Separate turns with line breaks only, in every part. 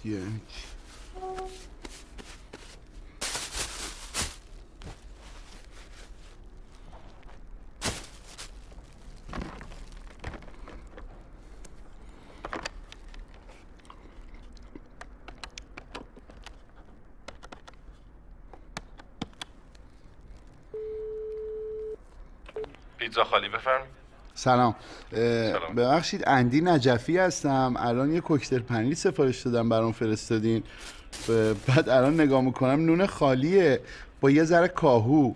یک.
پیتزا خالی بفرمایید.
سلام.
سلام.
ببخشید اندی نجفی هستم. الان یه کوکتل پنیر سفارش دادم برام فرستادین. بعد الان نگاه میکنم نون خالیه با یه ذره کاهو.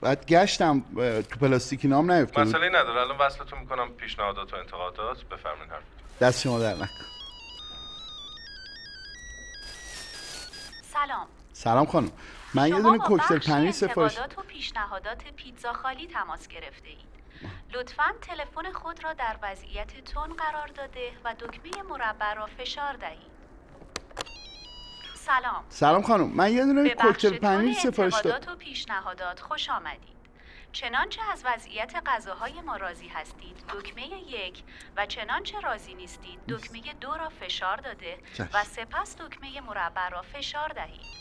بعد گشتم تو پلاستیکی نام نیفته بود.
مسئله نداره، الان وصلتون میکنم پیشنهادات و انتقادات. بفرمایید حرف.
دست شما در نکن.
سلام.
سلام خانم، من یه
شما
دونه
با
کوکتل
بخش
پنیر سفارش
انتقادات و پیشنهادات پیتزا خالی تماس گرفته اید. لطفاً تلفن خود را در وضعیت تون قرار داده و دکمه مربع را فشار دهید. سلام.
سلام خانم، من یه دونه
به بخش
کوکتل پنیر
تون
سفارش دادم.
انتقادات و پیشنهادات خوش آمدید. چنانچه از وضعیت غذاهای ما راضی هستید دکمه 1 و چنانچه راضی نیستید دکمه 2 را فشار داده
چشم.
و سپس دکمه مربع را فشار دهید.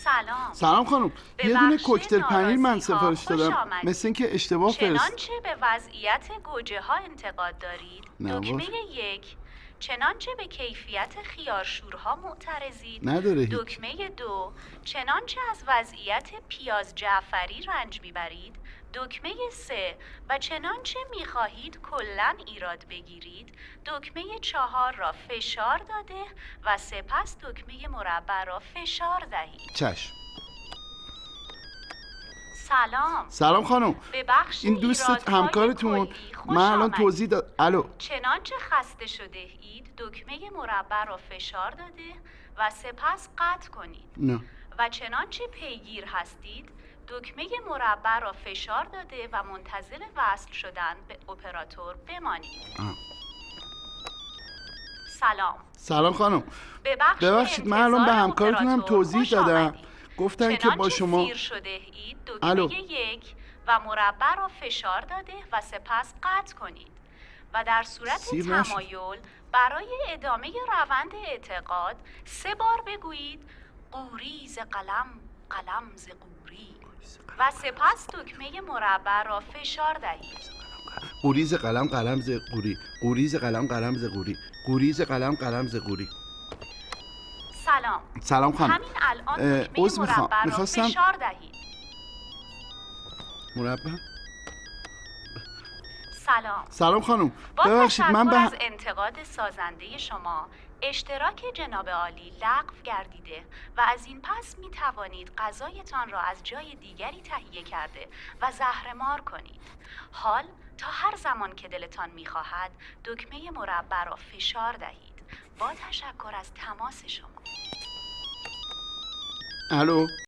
سلام.
سلام خانم،
به
یه دونه
بخش
کوکتل پنیر من
ناراضی‌ها
سفارش
خوش
دادم.
آمدید.
مثل اینکه اشتباه فرست.
چنانچه به وضعیت گوجه ها انتقاد دارید
نه
دکمه
باش.
1، چنانچه به کیفیت خیارشورها معترضید
نداره هیچ.
دکمه 2، چنانچه از وضعیت پیاز جعفری رنج میبرید دکمه 3 و چنانچه میخواهید کلاً ایراد بگیرید دکمه 4 را فشار داده و سپس دکمه مربع را فشار دهید.
چشم.
سلام.
سلام خانم،
به بخش
این دوستت
ایرادهای
همکارتون
کلی خوش
من الان
آمدید.
توضیح داد. الو.
چنانچه خسته شده اید دکمه مربع را فشار داده و سپس قطع کنید
نه.
و چنانچه پیگیر هستید دکمه مربع را فشار داده و منتظر وصل شدن به اپراتور بمانید.
آه.
سلام.
سلام خانم،
به بخش
ببخشید من الان به
انتظار
همکارتونم
اپراتور
توضیح
خوش
دادم.
آمدید.
گفتن که با
چنانچه
شما
سیر شده اید
الو.
دکمه 1 و مربع را فشار داده و سپس قطع کنید و در صورت
سیر نشد.
تمایل برای ادامه روند اعتقاد 3 بار بگویید قوری ز قلم، قلم ز قوری و سپس دکمه مربع را فشار دهید.
قوریز قلم قلم ز قوری، قوریز قلم قلم ز قوری، قوریز قلم قلم ز قوری.
سلام.
سلام خانم،
همین الان دکمه
عذر میخوام.
مربع را
میخواستم
فشار دهید.
مربع.
سلام.
سلام خانم،
با
ببخشید من
تشکر
به
از انتقاد سازنده شما اشتراک جناب عالی لغو گردیده و از این پس می توانید غذایتان را از جای دیگری تهیه کرده و زهرمار کنید. حال تا هر زمان که دلتان می خواهد دکمه مربع را فشار دهید. با تشکر از تماس شما.
الو.